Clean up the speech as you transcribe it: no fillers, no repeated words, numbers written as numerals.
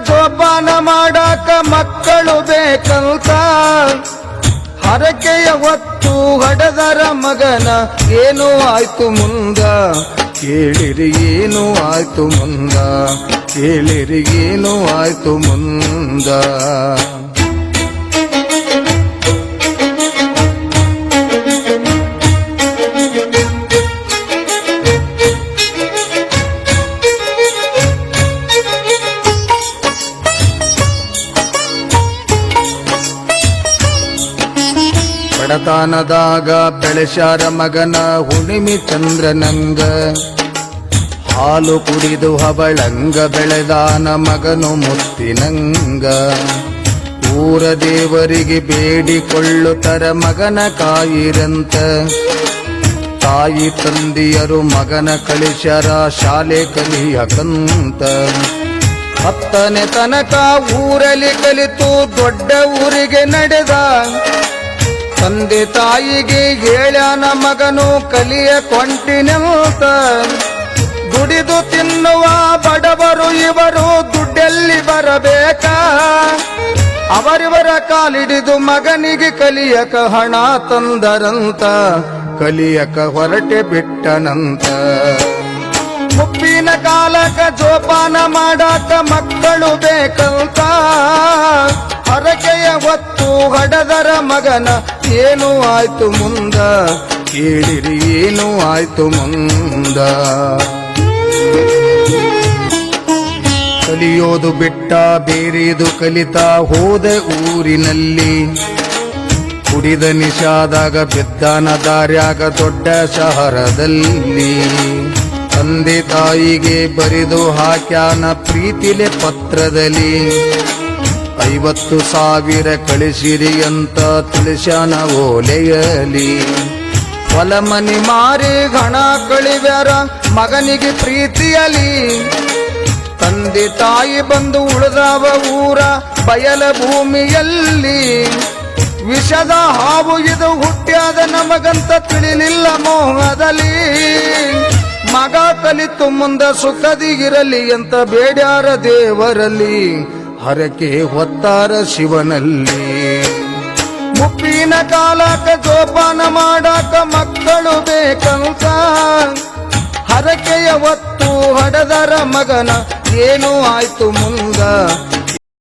ಜೋಪಾನ ಮಾಡಾಕ ಮಕ್ಕಳು ಬೇಕಂತ ಹರಕೆಯ ಹೊತ್ತು ಹಡದರ ಮಗನ ಏನು ಆಯ್ತು ಮುಂದ ಕೇಳಿರಿ ಏನು ಆಯ್ತು ಮುಂದ ಕೇಳಿರಿ ಏನು ಆಯ್ತು ಮುಂದ ಬಡತನದಾಗ ಬೆಳೆಸ್ಯಾರ ಮಗನ ಹುಣ್ಣಿಮೆ ಚಂದ್ರನಂಗ ಹಾಲು ಕುಡಿದು ಹಬಳಂಗ ಬೆಳೆದಾನ ಮಗನು ಮುತ್ತಿನಂಗ ಊರ ದೇವರಿಗೆ ಬೇಡಿಕೊಳ್ಳುತ್ತರ ಮಗನ ಕಾಯಿರಂತ ತಾಯಿ ತಂದೆಯರು ಮಗನ ಕಳಿಸ್ಯಾರ ಶಾಲೆ ಕಲಿಯಕಂತ 10ನೇ ತನಕ ಊರಲ್ಲಿ ಕಲಿತು ದೊಡ್ಡ ಊರಿಗೆ ನಡೆದ ತಂದೆ ತಾಯಿಗೆ ಹೇಳ್ಯಾನ ಮಗನು ಕಲಿಯ ಕೊಂಟಿನಂತ ದುಡಿದು ತಿನ್ನುವ ಬಡವರು ಇವರು ದುಡ್ಡೆಲ್ಲಿ ಬರಬೇಕ ಅವರಿವರ ಕಾಲಿಡಿದು ಮಗನಿಗೆ ಕಲಿಯಕ ಹಣ ತಂದರಂತ ಕಲಿಯಕ ಹೊರಟೆ ಬಿಟ್ಟನಂತ ಮುಪ್ಪಿನ ಕಾಲಕ ಜೋಪಾನ ಮಾಡಾಕ ಮಕ್ಕಳು ಬೇಕಂತ ಹರಕೆಯ ಹೊತ್ತು ಹಡದರ ಮಗನ ಏನು ಆಯ್ತು ಮುಂದ ಕೇಳಿರಿ ಏನು ಆಯ್ತು ಮುಂದ ಕಲಿಯೋದು ಬಿಟ್ಟ ಬೇರೆದು ಕಲಿತಾ ಹೋದ ಊರಿನಲ್ಲಿ ಕುಡಿದ ನಿಷಾದಾಗ ಬಿದ್ದಾನ ದಾರ್ಯಾಗ ದೊಡ್ಡ ಶಹರದಲ್ಲಿ ತಂದೆ ತಾಯಿಗೆ ಬರೆದು ಹಾಕ್ಯಾನ ಪ್ರೀತಿಲೆ ಪತ್ರದಲ್ಲಿ 50,000 ಕಳಿಸಿರಿ ಅಂತ ತಿಳಿಸ್ಯಾನ ಓಲೆಯಲಿ ಹೊಲ ಮನಿ ಮಾರಿ ಹಣ ಕಳಿವ್ಯಾರ ಮಗನಿಗೆ ಪ್ರೀತಿಯಲಿ ತಂದೆ ತಾಯಿ ಬಂದು ಉಳಿದವ ಊರ ಬಯಲ ಭೂಮಿಯಲ್ಲಿ ವಿಷದ ಹಾವು ಇದು ಹುಟ್ಟ್ಯಾದ ನಮಗಂತ ತಿಳಿಲಿಲ್ಲ ಮೋಹದಲ್ಲಿ ಮಗ ಕಲಿತು ಮುಂದ ಸುಖದಿ ಇರಲಿ ಅಂತ ಬೇಡ್ಯಾರ ದೇವರಲ್ಲಿ ಹರಕೆ ಹೊತ್ತಾರ ಶಿವನಲ್ಲಿ ಮುಪ್ಪಿನ ಕಾಲಕ ಜೋಪಾನ ಮಾಡಾಕ ಮಕ್ಕಳು ಬೇಕಂತ ಹರಕೆಯ ಹೊತ್ತು ಹಡದರ ಮಗನ ಏನು ಆಯ್ತು ಮುಂದ